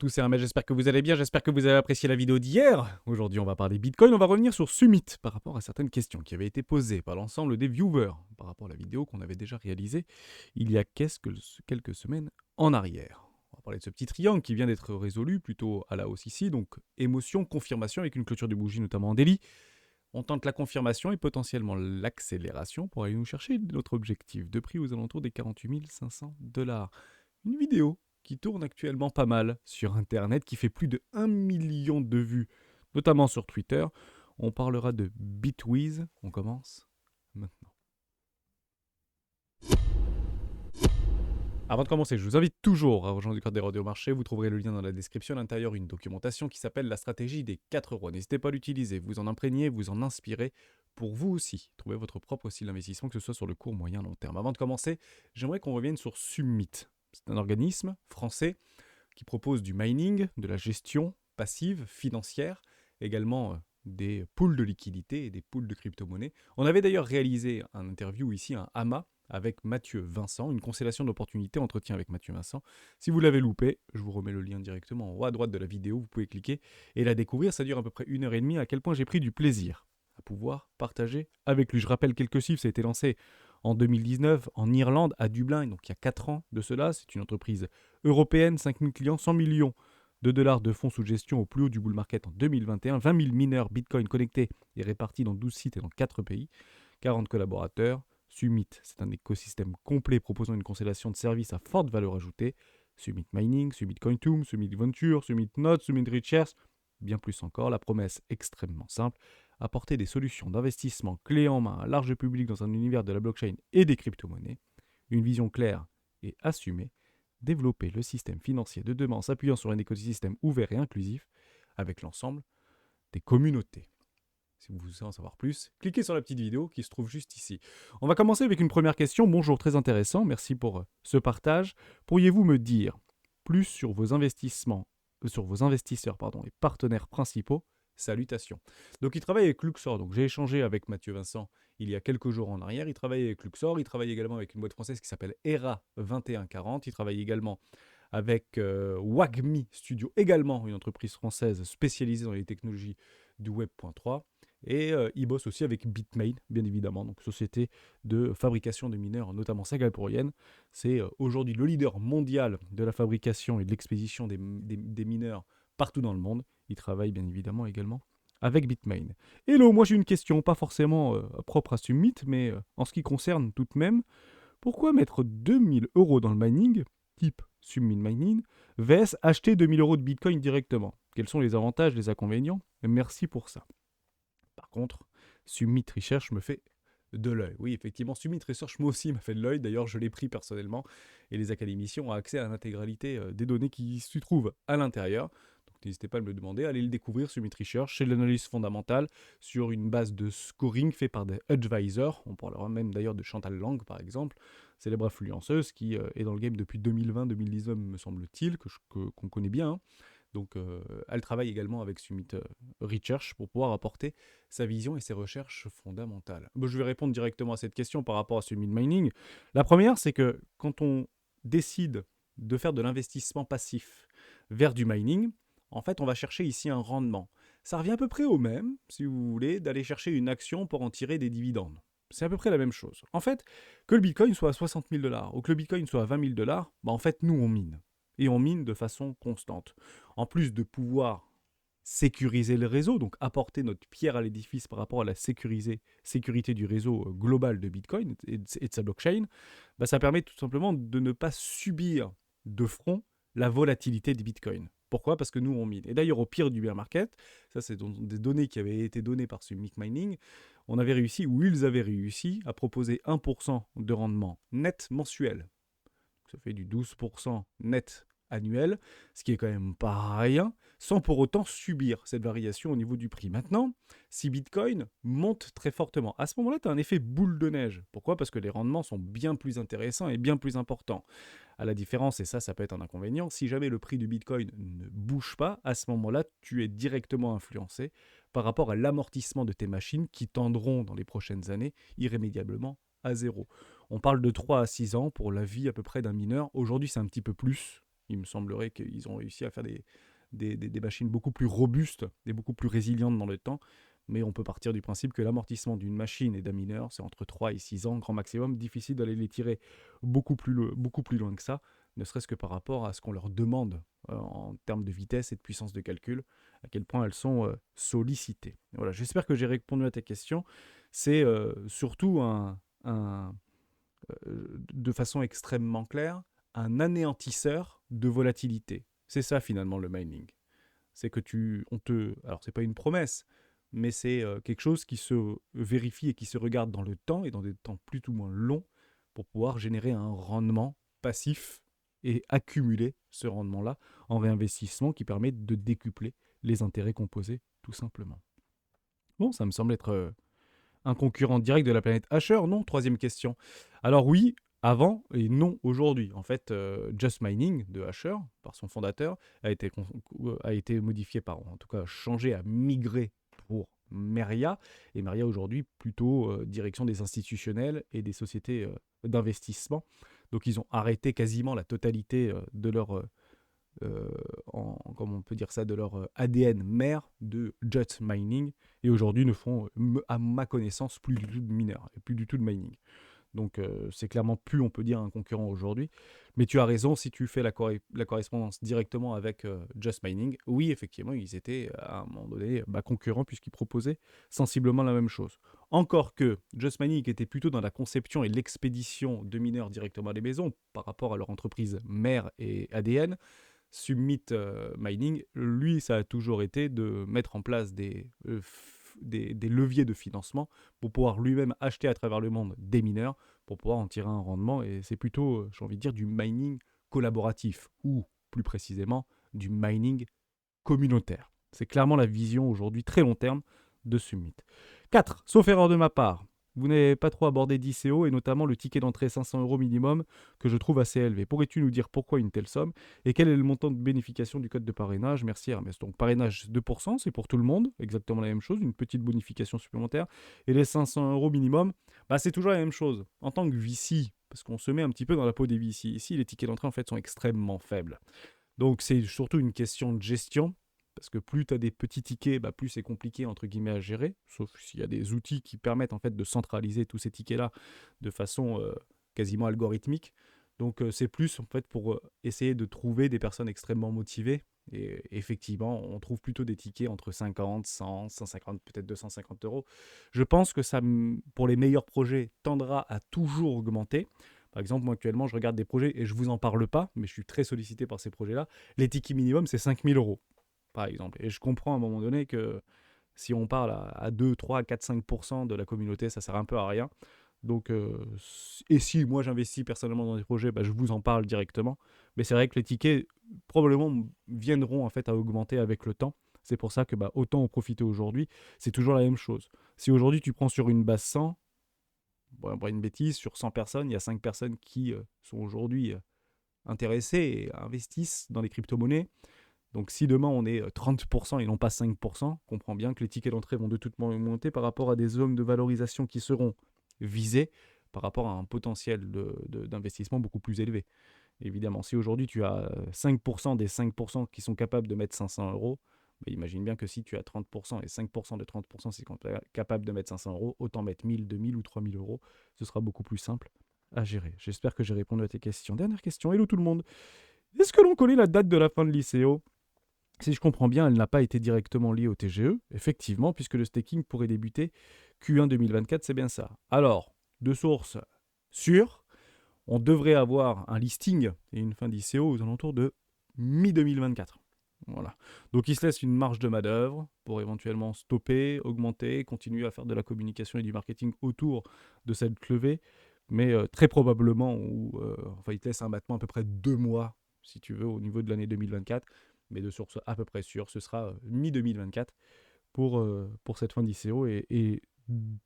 tous, c'est Hermès, j'espère que vous allez bien, j'espère que vous avez apprécié la vidéo d'hier. Aujourd'hui, on va parler Bitcoin, on va revenir sur Summit par rapport à certaines questions qui avaient été posées par l'ensemble des viewers par rapport à la vidéo qu'on avait déjà réalisée il y a quelques semaines en arrière. On va parler de ce petit triangle qui vient d'être résolu plutôt à la hausse ici, donc émotion, confirmation avec une clôture de bougie notamment en daily. On tente la confirmation et potentiellement l'accélération pour aller nous chercher notre objectif de prix aux alentours des 48 500 $. Une vidéo qui tourne actuellement pas mal sur Internet, qui fait plus de 1 million de vues, notamment sur Twitter. On parlera de Bitwiz. On commence maintenant. Avant de commencer, je vous invite toujours à rejoindre le Code des Rodéos Marché. Vous trouverez le lien dans la description. À l'intérieur, une documentation qui s'appelle la stratégie des 4 euros. N'hésitez pas à l'utiliser, vous en imprégnez, vous en inspirez pour vous aussi. Trouver votre propre style d'investissement, que ce soit sur le court, moyen, long terme. Avant de commencer, j'aimerais qu'on revienne sur Summit. C'est un organisme français qui propose du mining, de la gestion passive, financière, également des pools de liquidités et des pools de crypto-monnaies. On avait d'ailleurs réalisé un interview ici, un AMA, avec Mathieu Vincent, une constellation d'opportunités, entretien avec Mathieu Vincent. Si vous l'avez loupé, je vous remets le lien directement en haut à droite de la vidéo, vous pouvez cliquer et la découvrir. Ça dure à peu près 1h30, à quel point j'ai pris du plaisir à pouvoir partager avec lui. Je rappelle quelques chiffres, ça a été lancé en 2019 en Irlande, à Dublin, donc il y a 4 ans de cela. C'est une entreprise européenne, 5000 clients, 100 millions de dollars de fonds sous gestion au plus haut du bull market en 2021, 20 000 mineurs Bitcoin connectés et répartis dans 12 sites et dans 4 pays, 40 collaborateurs. Summit, c'est un écosystème complet proposant une constellation de services à forte valeur ajoutée. Summit Mining, Summit Quantum, Summit Venture, Summit Node, Summit Research, bien plus encore. La promesse extrêmement simple, apporter des solutions d'investissement clés en main à un large public dans un univers de la blockchain et des crypto-monnaies. Une vision claire et assumée, développer le système financier de demain en s'appuyant sur un écosystème ouvert et inclusif avec l'ensemble des communautés. Si vous voulez en savoir plus, cliquez sur la petite vidéo qui se trouve juste ici. On va commencer avec une première question. Bonjour, très intéressant, merci pour ce partage. Pourriez-vous me dire plus sur vos investissements, sur vos investisseurs et partenaires principaux? Salutations. Donc il travaille avec Luxor. Donc j'ai échangé avec Mathieu Vincent il y a quelques jours en arrière. Il travaille avec Luxor. Il travaille également avec une boîte française qui s'appelle ERA 2140. Il travaille également avec Wagmi Studio, également une entreprise française spécialisée dans les technologies du Web.3. Et il bosse aussi avec Bitmain, bien évidemment, donc société de fabrication de mineurs, notamment singapourienne. C'est aujourd'hui le leader mondial de la fabrication et de l'expédition des mineurs partout dans le monde. Il travaille bien évidemment également avec Bitmain. Hello, moi j'ai une question, pas forcément propre à Summit, mais en ce qui concerne tout de même, pourquoi mettre 2000 € dans le mining, type Summit Mining, vs acheter 2000 € de Bitcoin directement? Quels sont les avantages, les inconvénients? Merci pour ça. Par contre, Summit Research me fait de l'œil. Oui, effectivement, Summit Research, moi aussi, m'a fait de l'œil. D'ailleurs, je l'ai pris personnellement. Et les académiciens ont accès à l'intégralité des données qui s'y trouvent à l'intérieur. Donc, n'hésitez pas à me le demander. Allez le découvrir, Summit Research. C'est l'analyse fondamentale sur une base de scoring fait par des advisors. On parlera même d'ailleurs de Chantal Lang, par exemple, célèbre influenceuse qui est dans le game depuis 2020-2019, me semble-t-il, qu'on connaît bien. Hein. Donc, elle travaille également avec Summit Research pour pouvoir apporter sa vision et ses recherches fondamentales. Bon, je vais répondre directement à cette question par rapport à Summit Mining. La première, c'est que quand on décide de faire de l'investissement passif vers du mining, en fait, on va chercher ici un rendement. Ça revient à peu près au même, si vous voulez, d'aller chercher une action pour en tirer des dividendes. C'est à peu près la même chose. En fait, que le Bitcoin soit à 60 000 $ ou que le Bitcoin soit à 20 000 $, bah en fait, nous, on mine. Et on mine de façon constante. En plus de pouvoir sécuriser le réseau, donc apporter notre pierre à l'édifice par rapport à la sécurité du réseau global de Bitcoin et de sa blockchain, bah ça permet tout simplement de ne pas subir de front la volatilité du Bitcoin. Pourquoi? Parce que nous, on mine. Et d'ailleurs, au pire du bear market, ça c'est des données qui avaient été données par Summit Mining, on avait réussi, ou ils avaient réussi, à proposer 1% de rendement net mensuel. Ça fait du 12% net annuel, ce qui est quand même pas rien, sans pour autant subir cette variation au niveau du prix. Maintenant, si Bitcoin monte très fortement, à ce moment-là, tu as un effet boule de neige. Pourquoi? Parce que les rendements sont bien plus intéressants et bien plus importants. À la différence, et ça peut être un inconvénient, si jamais le prix du Bitcoin ne bouge pas, à ce moment-là, tu es directement influencé par rapport à l'amortissement de tes machines qui tendront dans les prochaines années irrémédiablement à zéro. On parle de 3 à 6 ans pour la vie à peu près d'un mineur. Aujourd'hui, c'est un petit peu plus. Il me semblerait qu'ils ont réussi à faire des machines beaucoup plus robustes et beaucoup plus résilientes dans le temps. Mais on peut partir du principe que l'amortissement d'une machine et d'un mineur, c'est entre 3 et 6 ans, grand maximum. Difficile d'aller les tirer beaucoup plus loin que ça, ne serait-ce que par rapport à ce qu'on leur demande en termes de vitesse et de puissance de calcul, à quel point elles sont sollicitées. Voilà, j'espère que j'ai répondu à tes questions. C'est surtout de façon extrêmement claire, un anéantisseur de volatilité. C'est ça finalement le mining. C'est que alors c'est pas une promesse, mais c'est quelque chose qui se vérifie et qui se regarde dans le temps et dans des temps plus ou moins longs pour pouvoir générer un rendement passif et accumuler ce rendement-là en réinvestissement qui permet de décupler les intérêts composés tout simplement. Bon, ça me semble être un concurrent direct de la planète Asher. Non, troisième question. Alors oui, avant et non aujourd'hui. En fait, Just Mining de Asher, par son fondateur, a été modifié en tout cas changé, a migré pour Meria. Et Meria aujourd'hui, plutôt direction des institutionnels et des sociétés d'investissement. Donc ils ont arrêté quasiment la totalité de leur comme on peut dire ça, de leur ADN mère de Just Mining, et aujourd'hui ne font, à ma connaissance, plus du tout de mineurs, et plus du tout de mining. Donc c'est clairement plus, on peut dire, un concurrent aujourd'hui. Mais tu as raison, si tu fais la correspondance directement avec Just Mining, oui, effectivement, ils étaient à un moment donné concurrents puisqu'ils proposaient sensiblement la même chose. Encore que Just Mining était plutôt dans la conception et l'expédition de mineurs directement à des maisons par rapport à leur entreprise mère et ADN. Summit Mining, lui, ça a toujours été de mettre en place des leviers de financement pour pouvoir lui-même acheter à travers le monde des mineurs pour pouvoir en tirer un rendement. Et c'est plutôt, j'ai envie de dire, du mining collaboratif ou plus précisément du mining communautaire. C'est clairement la vision aujourd'hui très long terme de Summit. 4. Sauf erreur de ma part, vous n'avez pas trop abordé d'ICO et notamment le ticket d'entrée 500 € minimum que je trouve assez élevé. Pourrais-tu nous dire pourquoi une telle somme et quel est le montant de bénéfication du code de parrainage? Merci Hermès. Donc parrainage 2%, c'est pour tout le monde, exactement la même chose, une petite bonification supplémentaire. Et les 500 € minimum, c'est toujours la même chose. En tant que VC, parce qu'on se met un petit peu dans la peau des VC ici, les tickets d'entrée en fait sont extrêmement faibles. Donc c'est surtout une question de gestion. Parce que plus tu as des petits tickets, plus c'est compliqué entre guillemets à gérer, sauf s'il y a des outils qui permettent en fait de centraliser tous ces tickets-là de façon quasiment algorithmique. Donc c'est plus en fait pour essayer de trouver des personnes extrêmement motivées. Et effectivement, on trouve plutôt des tickets entre 50, 100, 150, peut-être 250 €. Je pense que ça, pour les meilleurs projets, tendra à toujours augmenter. Par exemple, moi actuellement, je regarde des projets et je ne vous en parle pas, mais je suis très sollicité par ces projets-là. Les tickets minimum, c'est 5 000 €. Par exemple. Et je comprends à un moment donné que si on parle à 2, 3, 4, 5% de la communauté, ça sert un peu à rien. Donc, et si moi j'investis personnellement dans des projets, je vous en parle directement. Mais c'est vrai que les tickets probablement viendront en fait à augmenter avec le temps. C'est pour ça que autant en profiter aujourd'hui. C'est toujours la même chose. Si aujourd'hui tu prends sur une base 100, une bêtise, sur 100 personnes, il y a 5 personnes qui sont aujourd'hui intéressées et investissent dans les crypto-monnaies. Donc si demain on est 30% et non pas 5%, on comprend bien que les tickets d'entrée vont de toute manière monter par rapport à des zones de valorisation qui seront visées par rapport à un potentiel d'investissement beaucoup plus élevé. Évidemment, si aujourd'hui tu as 5% des 5% qui sont capables de mettre 500 €, imagine bien que si tu as 30% et 5% de 30% qui sont capables de mettre 500 €, autant mettre 1000, 2000 ou 3000 €, ce sera beaucoup plus simple à gérer. J'espère que j'ai répondu à tes questions. Dernière question, hello tout le monde. Est-ce que l'on connaît la date de la fin de l'ICO? Si je comprends bien, elle n'a pas été directement liée au TGE, effectivement, puisque le staking pourrait débuter Q1 2024, c'est bien ça. Alors, de sources sûres, on devrait avoir un listing et une fin d'ICO aux alentours de mi-2024. Voilà. Donc il se laisse une marge de manœuvre pour éventuellement stopper, augmenter, continuer à faire de la communication et du marketing autour de cette levée, mais très probablement, il te laisse un battement à peu près 2 mois, si tu veux, au niveau de l'année 2024. Mais de source à peu près sûre, ce sera mi-2024 pour cette fin d'ICO et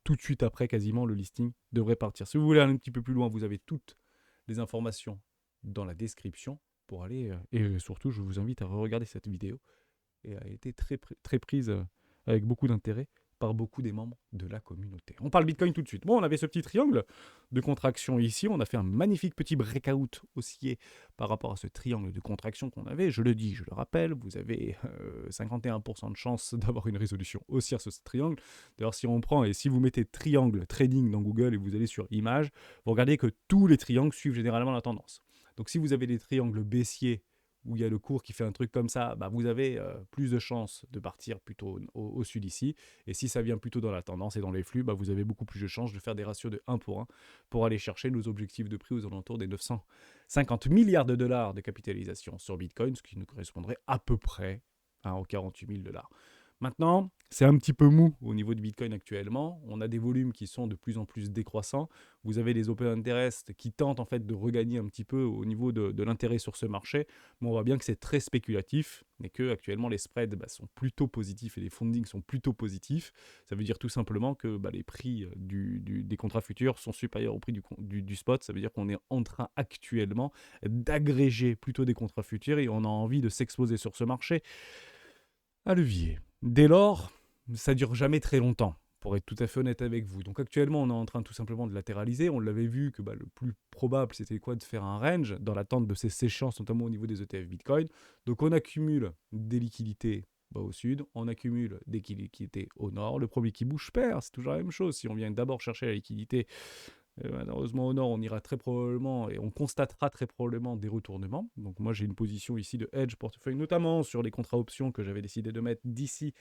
tout de suite après, quasiment, le listing devrait partir. Si vous voulez aller un petit peu plus loin, vous avez toutes les informations dans la description pour aller, et surtout, je vous invite à re-regarder cette vidéo et a été très prise avec beaucoup d'intérêt par beaucoup des membres de la communauté. On parle Bitcoin tout de suite. Bon, on avait ce petit triangle de contraction ici. On a fait un magnifique petit breakout haussier par rapport à ce triangle de contraction qu'on avait. Je le dis, je le rappelle, vous avez 51% de chance d'avoir une résolution haussière sur ce triangle. D'ailleurs, si on prend et si vous mettez triangle trading dans Google et vous allez sur images, vous regardez que tous les triangles suivent généralement la tendance. Donc si vous avez des triangles baissiers où il y a le cours qui fait un truc comme ça, bah vous avez plus de chances de partir plutôt au sud ici. Et si ça vient plutôt dans la tendance et dans les flux, bah vous avez beaucoup plus de chances de faire des ratios de 1 pour 1 pour aller chercher nos objectifs de prix aux alentours des 950 milliards de dollars de capitalisation sur Bitcoin, ce qui nous correspondrait à peu près aux 48 000 dollars. Maintenant, c'est un petit peu mou au niveau de Bitcoin actuellement. On a des volumes qui sont de plus en plus décroissants. Vous avez les open interest qui tentent en fait de regagner un petit peu au niveau de l'intérêt sur ce marché. Mais on voit bien que c'est très spéculatif et que actuellement les spreads sont plutôt positifs et les fundings sont plutôt positifs. Ça veut dire tout simplement que les prix des contrats futurs sont supérieurs au prix du spot. Ça veut dire qu'on est en train actuellement d'agréger plutôt des contrats futurs et on a envie de s'exposer sur ce marché à levier. Dès lors, ça dure jamais très longtemps, pour être tout à fait honnête avec vous. Donc actuellement, on est en train tout simplement de latéraliser. On l'avait vu que le plus probable, c'était quoi? De faire un range dans l'attente de ces séchances, notamment au niveau des ETF Bitcoin. Donc on accumule des liquidités au sud, on accumule des liquidités au nord. Le premier qui bouge perd, c'est toujours la même chose. Si on vient d'abord chercher la liquidité, malheureusement au nord, on ira très probablement et on constatera très probablement des retournements. Donc moi j'ai une position ici de hedge portefeuille, notamment sur les contrats options que j'avais décidé de mettre d'ici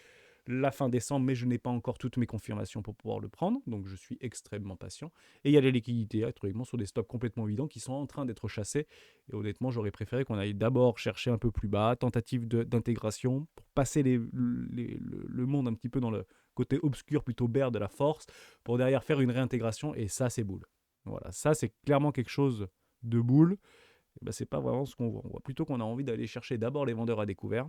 la fin décembre, mais je n'ai pas encore toutes mes confirmations pour pouvoir le prendre, donc je suis extrêmement patient. Et il y a les liquidités actuellement sur des stocks complètement évidents qui sont en train d'être chassés. Et honnêtement, j'aurais préféré qu'on aille d'abord chercher un peu plus bas, tentative d'intégration, pour passer le monde un petit peu dans le côté obscur, plutôt bear de la force, pour derrière faire une réintégration, et ça c'est boule. Voilà, ça c'est clairement quelque chose de boule. Et c'est pas vraiment ce qu'on voit. On voit plutôt qu'on a envie d'aller chercher d'abord les vendeurs à découvert,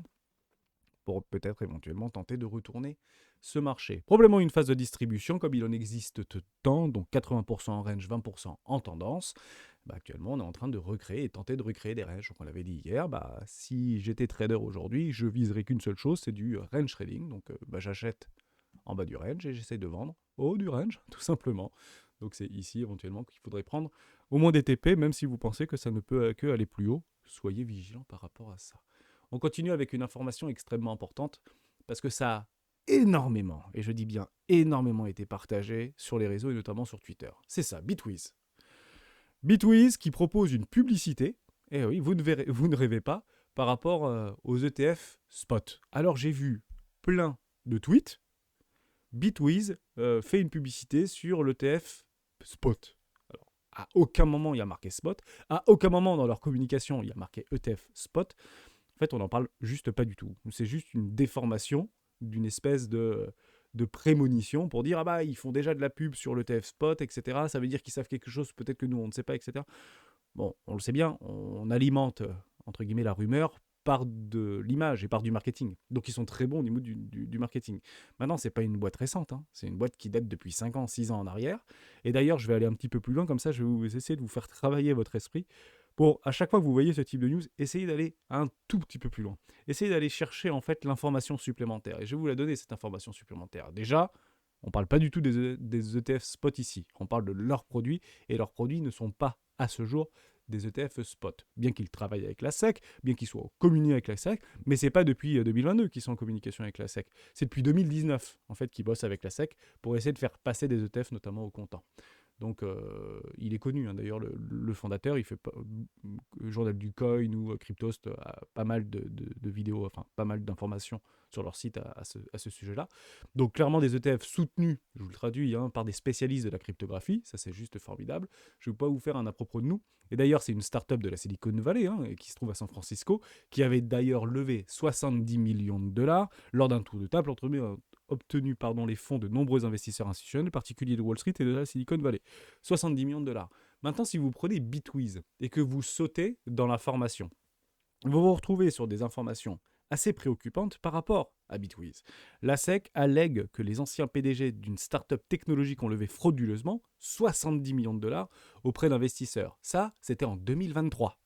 pour peut-être éventuellement tenter de retourner ce marché. Probablement une phase de distribution, comme il en existe tant, donc 80% en range, 20% en tendance. Actuellement, on est en train de recréer et tenter de recréer des ranges. Donc on l'avait dit hier, si j'étais trader aujourd'hui, je viserais qu'une seule chose, c'est du range trading. Donc j'achète en bas du range et j'essaie de vendre au haut du range, tout simplement. Donc c'est ici éventuellement qu'il faudrait prendre au moins des TP, même si vous pensez que ça ne peut que aller plus haut. Soyez vigilants par rapport à ça. On continue avec une information extrêmement importante, parce que ça a énormément, et je dis bien énormément, été partagé sur les réseaux et notamment sur Twitter. C'est ça, Bitwiz. Bitwiz qui propose une publicité, et oui, vous ne rêvez pas, par rapport aux ETF spot. Alors j'ai vu plein de tweets, Bitwiz fait une publicité sur l'ETF spot. Alors, à aucun moment il y a marqué spot, à aucun moment dans leur communication il y a marqué ETF spot. En fait, on n'en parle juste pas du tout. C'est juste une déformation d'une espèce de prémonition pour dire ils font déjà de la pub sur le TF Spot, etc. Ça veut dire qu'ils savent quelque chose, peut-être que nous, on ne sait pas, etc. Bon, on le sait bien, on alimente, entre guillemets, la rumeur par de l'image et par du marketing. Donc, ils sont très bons au niveau du marketing. Maintenant, ce n'est pas une boîte récente, c'est une boîte qui date depuis 5 ans, 6 ans en arrière. Et d'ailleurs, je vais aller un petit peu plus loin, comme ça, je vais vous essayer de vous faire travailler votre esprit pour, à chaque fois que vous voyez ce type de news, essayez d'aller un tout petit peu plus loin. Essayez d'aller chercher en fait l'information supplémentaire. Et je vais vous la donner, cette information supplémentaire. Déjà, on ne parle pas du tout des ETF spot ici. On parle de leurs produits, et leurs produits ne sont pas, à ce jour, des ETF spot. Bien qu'ils travaillent avec la SEC, bien qu'ils soient communiés avec la SEC, mais ce n'est pas depuis 2022 qu'ils sont en communication avec la SEC. C'est depuis 2019, en fait, qu'ils bossent avec la SEC pour essayer de faire passer des ETF, notamment au comptant. Donc, il est connu, d'ailleurs, le fondateur, il fait Journal du Coin ou Cryptost a pas mal de vidéos, enfin, pas mal d'informations sur leur site à ce sujet-là. Donc, clairement, des ETF soutenus, je vous le traduis, par des spécialistes de la cryptographie, ça c'est juste formidable. Je ne vais pas vous faire un à propos de nous. Et d'ailleurs, c'est une start-up de la Silicon Valley, et qui se trouve à San Francisco, qui avait d'ailleurs levé 70 millions de dollars lors d'un tour de table obtenu les fonds de nombreux investisseurs institutionnels, particuliers de Wall Street et de la Silicon Valley. 70 millions de dollars. Maintenant, si vous prenez Bitwiz et que vous sautez dans l'information, vous vous retrouvez sur des informations assez préoccupantes par rapport à Bitwiz. La SEC allègue que les anciens PDG d'une start-up technologique ont levé frauduleusement 70 millions de dollars auprès d'investisseurs. Ça, c'était en 2023.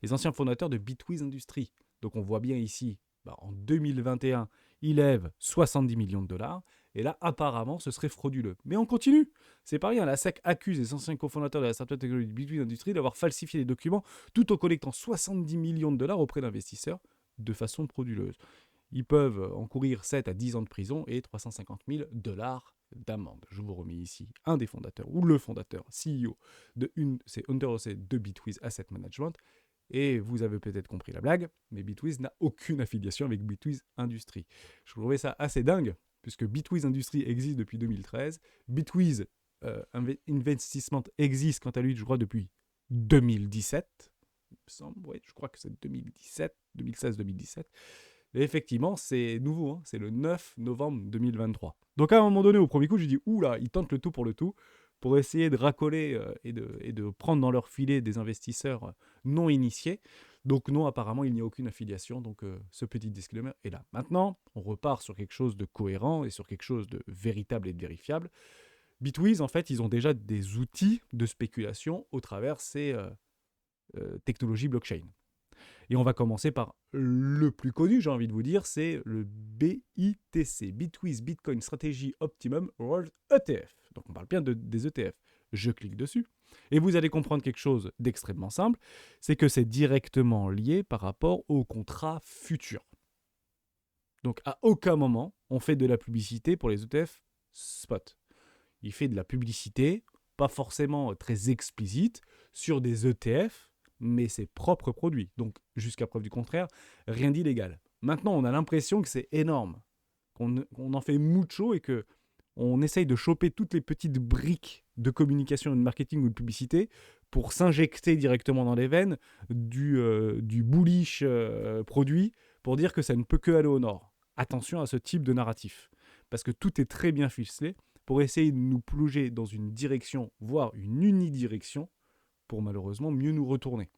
Les anciens fondateurs de Bitwiz Industries. Donc on voit bien ici, en 2021, ils lèvent 70 millions de dollars. Et là, apparemment, ce serait frauduleux. Mais on continue. C'est pas rien. La SEC accuse les anciens cofondateurs de la startup technologique Bitwise Industries d'avoir falsifié les documents tout en collectant 70 millions de dollars auprès d'investisseurs de façon frauduleuse. Ils peuvent encourir 7 à 10 ans de prison et 350 000 dollars d'amende. Je vous remets ici un des fondateurs, ou le fondateur, CEO, c'est Hunter Hosse de Bitwise Asset Management. Et vous avez peut-être compris la blague, mais Bitwise n'a aucune affiliation avec Bitwise Industries. Je trouvais ça assez dingue, puisque Bitwise Industries existe depuis 2013. Bitwise Investissement existe, quant à lui, je crois, depuis 2017. Je crois que c'est 2017, 2016-2017. Et effectivement, c'est nouveau, hein, c'est le 9 novembre 2023. Donc à un moment donné, au premier coup, j'ai dit, oula, ils tentent le tout pour essayer de racoler et de prendre dans leur filet des investisseurs non initiés. Donc non, apparemment, il n'y a aucune affiliation. Donc ce petit disclaimer est là. Maintenant, on repart sur quelque chose de cohérent et sur quelque chose de véritable et de vérifiable. Bitwise, en fait, ils ont déjà des outils de spéculation au travers ces technologies blockchain. Et on va commencer par le plus connu, j'ai envie de vous dire, c'est le BITC, Bitwise Bitcoin Strategy Optimum World ETF. Donc on parle bien des ETF. Je clique dessus et vous allez comprendre quelque chose d'extrêmement simple, c'est que c'est directement lié par rapport au contrat futur. Donc à aucun moment on fait de la publicité pour les ETF spot. Il fait de la publicité, pas forcément très explicite, sur des ETF, mais ses propres produits. Donc, jusqu'à preuve du contraire, rien d'illégal. Maintenant, on a l'impression que c'est énorme, qu'on en fait mucho et que on essaye de choper toutes les petites briques de communication, de marketing ou de publicité pour s'injecter directement dans les veines du bullish produit pour dire que ça ne peut que aller au nord. Attention à ce type de narratif, parce que tout est très bien ficelé pour essayer de nous plonger dans une direction, voire une unidirection, pour malheureusement mieux nous retourner.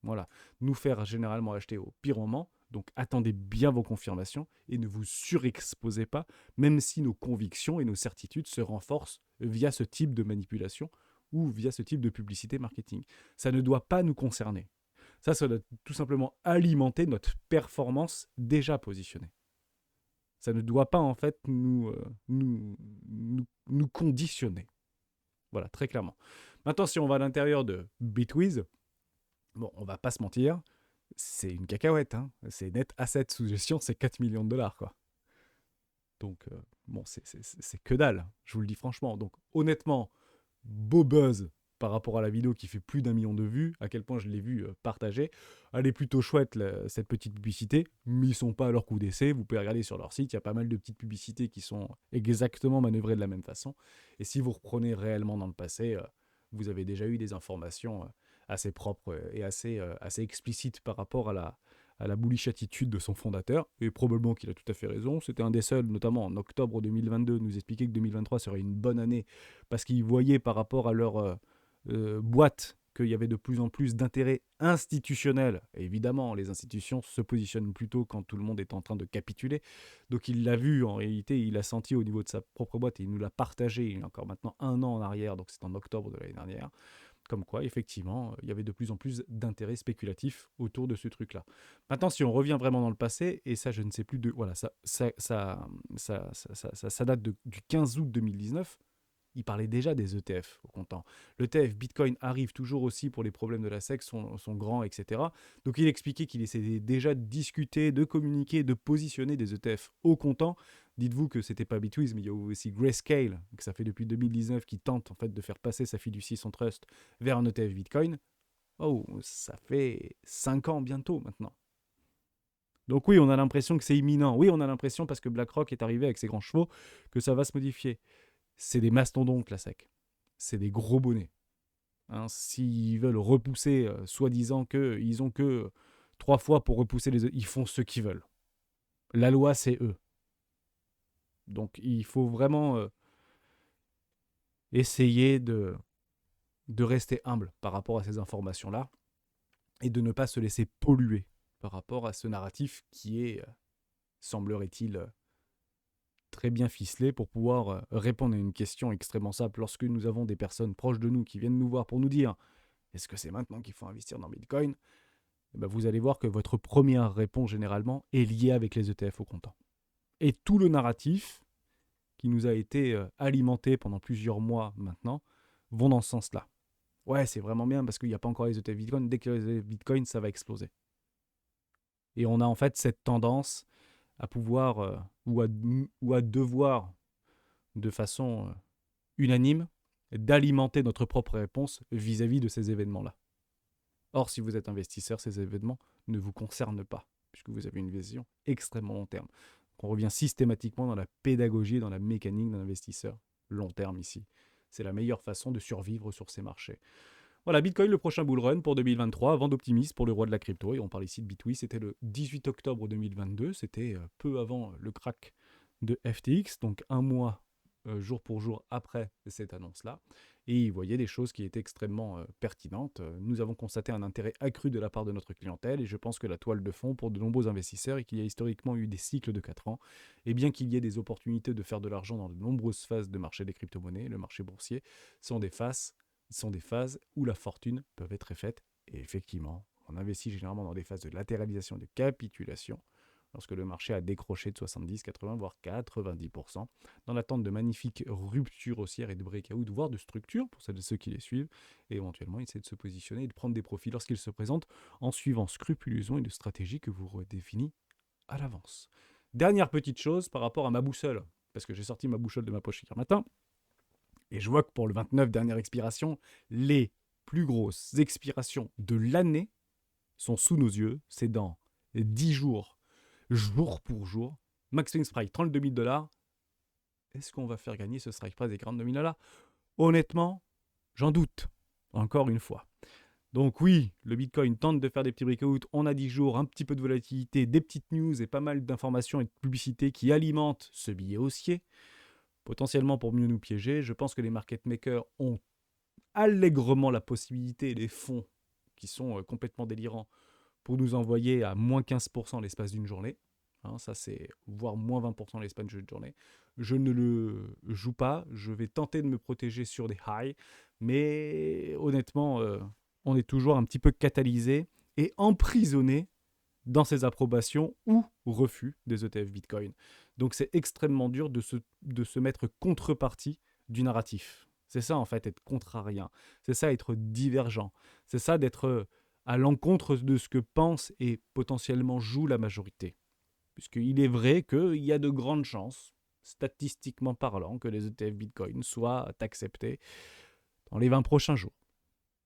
Voilà, nous faire généralement acheter au pire moment, donc attendez bien vos confirmations et ne vous surexposez pas, même si nos convictions et nos certitudes se renforcent via ce type de manipulation ou via ce type de publicité marketing. Ça ne doit pas nous concerner. Ça doit tout simplement alimenter notre performance déjà positionnée. Ça ne doit pas en fait nous conditionner. Voilà, très clairement. Maintenant, si on va à l'intérieur de Bitwise, bon, on va pas se mentir, c'est une cacahuète. Hein. C'est net asset sous gestion, c'est 4 millions de dollars, quoi. Donc, bon, c'est que dalle, je vous le dis franchement. Donc, honnêtement, beau buzz par rapport à la vidéo qui fait plus d'1 million de vues, à quel point je l'ai vu partager. Elle est plutôt chouette, cette petite publicité, mais ils sont pas à leur coup d'essai. Vous pouvez regarder sur leur site, il y a pas mal de petites publicités qui sont exactement manœuvrées de la même façon. Et si vous reprenez réellement dans le passé, vous avez déjà eu des informations assez propres et assez explicites par rapport à la bullish attitude de son fondateur, et probablement qu'il a tout à fait raison. C'était un des seuls, notamment en octobre 2022, nous expliquer que 2023 serait une bonne année, parce qu'ils voyaient par rapport à leur boîte qu'il y avait de plus en plus d'intérêt institutionnel. Et évidemment, les institutions se positionnent plutôt quand tout le monde est en train de capituler. Donc il l'a vu, en réalité, il l'a senti au niveau de sa propre boîte, et il nous l'a partagé il y a encore maintenant 1 an en arrière, donc c'est en octobre de l'année dernière. Comme quoi, effectivement, il y avait de plus en plus d'intérêt spéculatif autour de ce truc-là. Maintenant, si on revient vraiment dans le passé, et ça, je ne sais plus de... Voilà, ça date du 15 août 2019, il parlait déjà des ETF au comptant. L'ETF Bitcoin arrive toujours aussi pour les problèmes de la SEC, sont grands, etc. Donc il expliquait qu'il essayait déjà de discuter, de communiquer, de positionner des ETF au comptant. Dites-vous que c'était pas Bitwise, mais il y a aussi Grayscale, que ça fait depuis 2019, qui tente en fait de faire passer sa fiducie, son trust, vers un ETF Bitcoin. Oh, ça fait 5 ans bientôt maintenant. Donc oui, on a l'impression que c'est imminent. Oui, on a l'impression, parce que BlackRock est arrivé avec ses grands chevaux, que ça va se modifier. C'est des mastodontes, la SEC. C'est des gros bonnets. Hein, s'ils veulent repousser, soi-disant qu'ils ont que 3 fois pour repousser les... Ils font ce qu'ils veulent. La loi, c'est eux. Donc il faut vraiment essayer de rester humble par rapport à ces informations-là et de ne pas se laisser polluer par rapport à ce narratif qui est, semblerait-il, très bien ficelé pour pouvoir répondre à une question extrêmement simple. Lorsque nous avons des personnes proches de nous qui viennent nous voir pour nous dire « Est-ce que c'est maintenant qu'il faut investir dans Bitcoin ?» Vous allez voir que votre première réponse, généralement, est liée avec les ETF au comptant. Et tout le narratif qui nous a été alimenté pendant plusieurs mois maintenant vont dans ce sens-là. Ouais, c'est vraiment bien parce qu'il n'y a pas encore les ETF Bitcoin. Dès qu'il y a les ETF Bitcoin, ça va exploser. Et on a en fait cette tendance à pouvoir ou à devoir de façon unanime d'alimenter notre propre réponse vis-à-vis de ces événements-là. Or, si vous êtes investisseur, ces événements ne vous concernent pas, puisque vous avez une vision extrêmement long terme. On revient systématiquement dans la pédagogie et dans la mécanique d'un investisseur long terme ici. C'est la meilleure façon de survivre sur ces marchés. Voilà, Bitcoin, le prochain bull run pour 2023, vent d'optimisme pour le roi de la crypto. Et on parle ici de Bitwis, c'était le 18 octobre 2022, c'était peu avant le crack de FTX, donc un mois jour pour jour après cette annonce-là. Et il voyait des choses qui étaient extrêmement pertinentes. Nous avons constaté un intérêt accru de la part de notre clientèle et je pense que la toile de fond pour de nombreux investisseurs et qu'il y a historiquement eu des cycles de 4 ans, et bien qu'il y ait des opportunités de faire de l'argent dans de nombreuses phases de marché des crypto-monnaies, le marché boursier, sont des phases où la fortune peut être faite. Et effectivement, on investit généralement dans des phases de latéralisation et de capitulation, lorsque le marché a décroché de 70, 80, voire 90%, dans l'attente de magnifiques ruptures haussières et de breakout, voire de structures, pour celles et ceux qui les suivent, et éventuellement essayer de se positionner et de prendre des profits lorsqu'ils se présentent, en suivant scrupuleusement une stratégie que vous redéfinissez à l'avance. Dernière petite chose par rapport à ma boussole, parce que j'ai sorti ma boussole de ma poche hier matin, et je vois que pour le 29, dernière expiration, les plus grosses expirations de l'année sont sous nos yeux, c'est dans 10 jours, jour pour jour. Max Swing Strike, 32 000 $. Est-ce qu'on va faire gagner ce strike price des 42 000 $? Honnêtement, j'en doute, encore une fois. Donc oui, le Bitcoin tente de faire des petits breakouts, on a 10 jours, un petit peu de volatilité, des petites news et pas mal d'informations et de publicités qui alimentent ce billet haussier, potentiellement pour mieux nous piéger. Je pense que les market makers ont allègrement la possibilité et les fonds qui sont complètement délirants pour nous envoyer à moins 15% l'espace d'une journée. Ça, c'est voire moins 20% l'espace d'une journée. Je ne le joue pas. Je vais tenter de me protéger sur des highs. Mais honnêtement, on est toujours un petit peu catalysé et emprisonné dans ces approbations ou refus des ETF Bitcoin. Donc, c'est extrêmement dur de se mettre contrepartie du narratif. C'est ça, en fait, être contrarien. C'est ça, être divergent. C'est ça, d'être à l'encontre de ce que pense et potentiellement joue la majorité. Puisqu'il est vrai qu'il y a de grandes chances, statistiquement parlant, que les ETF Bitcoin soient acceptés dans les 20 prochains jours.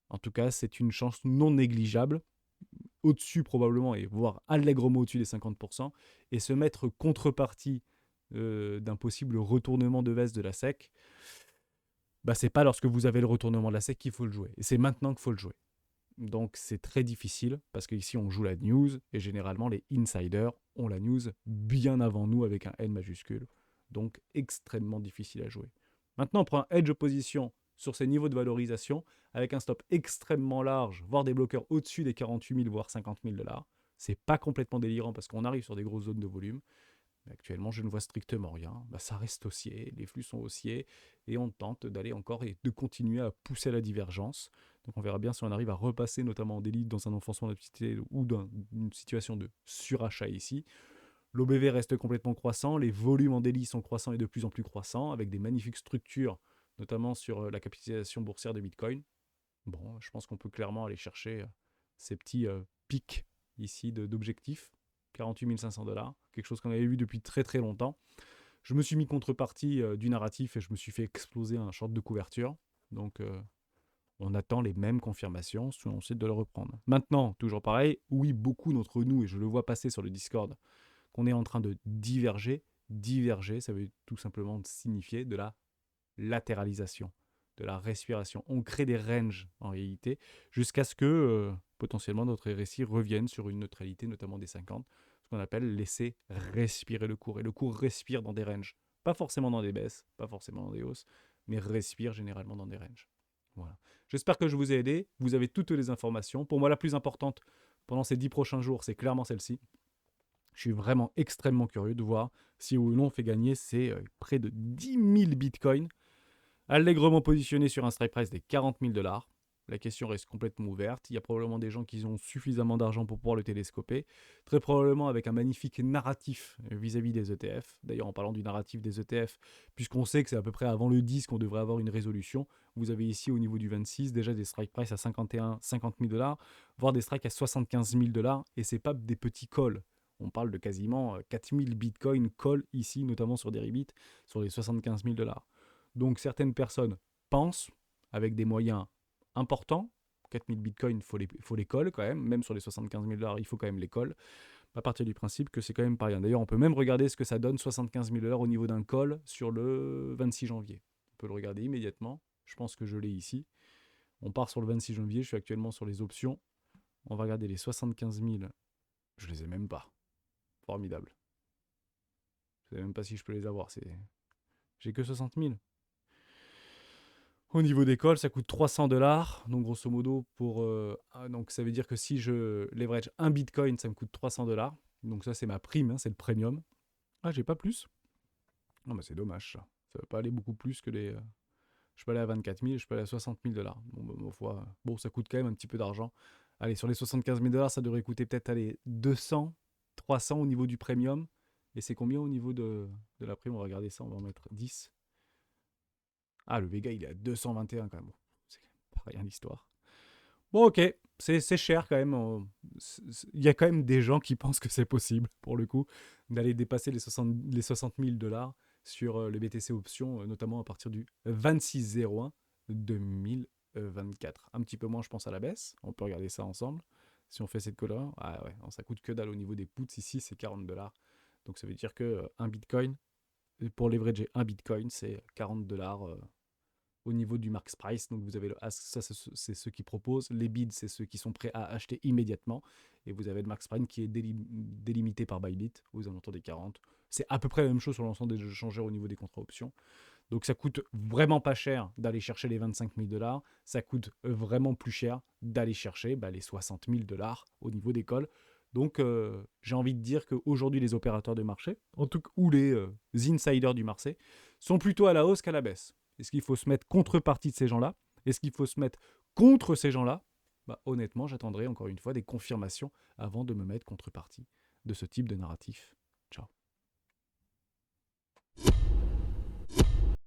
En tout cas, c'est une chance non négligeable, au-dessus probablement, et voire allègrement au-dessus des 50%, et se mettre contrepartie d'un possible retournement de veste de la SEC, c'est pas lorsque vous avez le retournement de la SEC qu'il faut le jouer. Et c'est maintenant qu'il faut le jouer. Donc c'est très difficile parce qu'ici on joue la news et généralement les insiders ont la news bien avant nous avec un N majuscule. Donc extrêmement difficile à jouer. Maintenant on prend un hedge position sur ces niveaux de valorisation avec un stop extrêmement large, voire des bloqueurs au-dessus des 48 000 voire 50 000 $. C'est pas complètement délirant parce qu'on arrive sur des grosses zones de volume. Mais actuellement je ne vois strictement rien. Ça reste haussier, les flux sont haussiers et on tente d'aller encore et de continuer à pousser la divergence. Donc on verra bien si on arrive à repasser notamment en délit dans un enfoncement d'activité ou dans une situation de surachat ici. L'OBV reste complètement croissant, les volumes en délit sont croissants et de plus en plus croissants, avec des magnifiques structures, notamment sur la capitalisation boursière de Bitcoin. Bon, je pense qu'on peut clairement aller chercher ces petits pics ici d'objectifs. 48 500 $, quelque chose qu'on avait vu depuis très très longtemps. Je me suis mis contrepartie du narratif et je me suis fait exploser un short de couverture. Donc on attend les mêmes confirmations si on essaie de le reprendre. Maintenant, toujours pareil, oui, beaucoup d'entre nous, et je le vois passer sur le Discord, qu'on est en train de diverger. Diverger, ça veut tout simplement signifier de la latéralisation, de la respiration. On crée des ranges en réalité, jusqu'à ce que potentiellement notre RSI revienne sur une neutralité, notamment des 50, ce qu'on appelle laisser respirer le cours. Et le cours respire dans des ranges, pas forcément dans des baisses, pas forcément dans des hausses, mais respire généralement dans des ranges. Voilà. J'espère que je vous ai aidé. Vous avez toutes les informations. Pour moi, la plus importante pendant ces 10 prochains jours, c'est clairement celle-ci. Je suis vraiment extrêmement curieux de voir si ou non on fait gagner ces près de 10 000 bitcoins, allègrement positionnés sur un strike price des 40 000 $. La question reste complètement ouverte. Il y a probablement des gens qui ont suffisamment d'argent pour pouvoir le télescoper. Très probablement avec un magnifique narratif vis-à-vis des ETF. D'ailleurs, en parlant du narratif des ETF, puisqu'on sait que c'est à peu près avant le 10 qu'on devrait avoir une résolution, vous avez ici au niveau du 26 déjà des strike price à 50 000 $, voire des strikes à 75 000 $. Et c'est pas des petits calls. On parle de quasiment 4000 bitcoins call ici, notamment sur Deribit, sur les 75 000 $. Donc certaines personnes pensent, avec des moyens importants, 4000 bitcoins, il faut les call quand même sur les 75 000 $, il faut quand même les call, à partir du principe que c'est quand même pas rien. D'ailleurs, on peut même regarder ce que ça donne 75 000 $ au niveau d'un call sur le 26 janvier. On peut le regarder immédiatement, je pense que je l'ai ici. On part sur le 26 janvier, je suis actuellement sur les options. On va regarder les 75 000, je les ai même pas. Formidable. Je sais même pas si je peux les avoir, j'ai que 60 000. Au niveau des calls, ça coûte 300 $. Donc, grosso modo, donc ça veut dire que si je leverage un bitcoin, ça me coûte 300 $. Donc, ça, c'est ma prime, c'est le premium. Ah, j'ai pas plus. Non, mais c'est dommage, ça. Ça va pas aller beaucoup plus que les. Je peux aller à 24 000, je peux aller à 60 000 $. Bon, ça coûte quand même un petit peu d'argent. Allez, sur les 75 000 $, ça devrait coûter peut-être 200, 300 au niveau du premium. Et c'est combien au niveau de la prime? On va regarder ça, on va en mettre 10. Ah, le Vega, il est à 221 quand même. C'est pas rien l'histoire. Bon, ok, c'est cher quand même. Il y a quand même des gens qui pensent que c'est possible, pour le coup, d'aller dépasser les 60 000 $ sur les BTC options, notamment à partir du 26/01 2024. Un petit peu moins, je pense, à la baisse. On peut regarder ça ensemble. Si on fait cette couleur, ah ouais, non, ça coûte que dalle au niveau des puts. Ici, c'est 40 $. Donc ça veut dire que un bitcoin, pour leverager un bitcoin, c'est 40 $ au niveau du max price. Donc vous avez le ask, ça c'est ceux qui proposent. Les bids, c'est ceux qui sont prêts à acheter immédiatement. Et vous avez le max price qui est délimité par Bybit, aux alentours des 40. C'est à peu près la même chose sur l'ensemble des échangeurs au niveau des contrats options. Donc ça coûte vraiment pas cher d'aller chercher les 25 000 $. Ça coûte vraiment plus cher d'aller chercher les 60 000 $ au niveau des calls. Donc j'ai envie de dire qu'aujourd'hui les opérateurs de marché, en tout cas, ou les insiders du marché, sont plutôt à la hausse qu'à la baisse. Est-ce qu'il faut se mettre contrepartie de ces gens-là? Est-ce qu'il faut se mettre contre ces gens-là? Honnêtement, j'attendrai encore une fois des confirmations avant de me mettre contrepartie de ce type de narratif. Ciao.